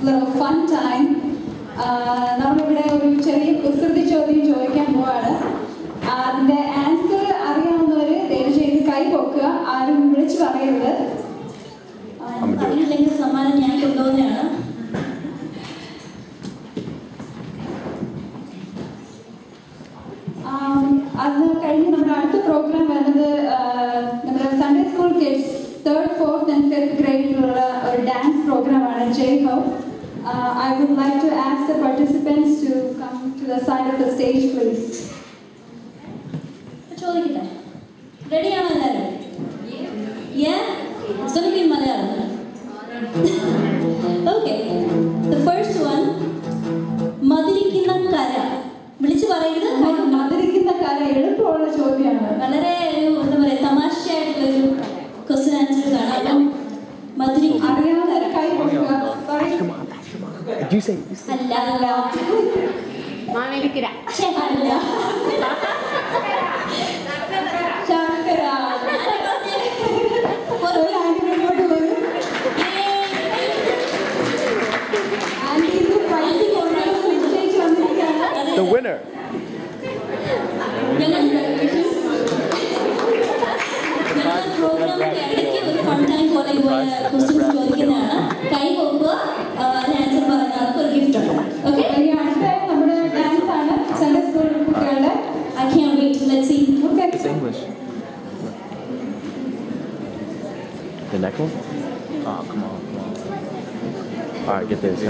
little fun time. നമ്മളിവിടെ ഒരു ചെറിയ കുസൃതി ചോദ്യം ചോദിക്കാൻ പോവാണ്. അതിന്റെ ആൻസർ അറിയാവുന്നവര് ദയവ് ചെയ്ത് കൈ പൊക്കുക, ആരും വിളിച്ചു പറയരുത്. അതിനില്ലെങ്കിൽ സമ്മാനം ഞാൻ കൊണ്ടുപോകുന്നതാണ്. അത് കഴിഞ്ഞ് നമ്മുടെ അടുത്ത പ്രോഗ്രാം വരുന്നത് നമ്മുടെ Sunday school kids 3rd, 4th and 5th ഗ്രേഡിലുള്ള ഒരു ഡാൻസ് പ്രോഗ്രാമാണ് ജയ് ഹോ. I would like to ask the participants to come to the side of the stage, please. ചോദിക്കട്ടെ, റെഡിയാണോ എല്ലാവരും? Yeah? It's going to be in Malayalam. Okay. The first one, മധുരിക്കുന്ന കര. വിളിച്ചു പറയരുത്. മധുരിക്കുന്ന കര എളുപ്പമുള്ള ചോദ്യമാണ്. വളരെ ഒരു എന്താ പറയുക, തമാശയായിട്ടുള്ളൊരു ക്വസ്റ്റ്യൻ ആൻസേഴ്സ് ആണ്. അപ്പം മധുരി അറിയാവുന്ന കൈ കൊടുക്കുക. അല്ല അല്ല ശർക്കര. The winner. പ്രോഗ്രാമിന്റെ ഇടയ്ക്ക് ഒരു ഫൺ ടൈം പോലെ ഇതുപോലെ ക്വസ്റ്റ്യൻസ് ചോദിക്കുന്നതാണ്. കൈ പോകുക, ആൻസർ പറയുന്ന ആൾക്ക് ഒരു ഗിഫ്റ്റ് ഉണ്ട്. ഓക്കെ, നമ്മുടെ ഡാൻസ് ആണ് സൺഡേ സ്കൂൾ കുട്ടികളുടെ. I can't wait. Let's see. Okay. It's English. The next one? Oh, come on. All right, get this.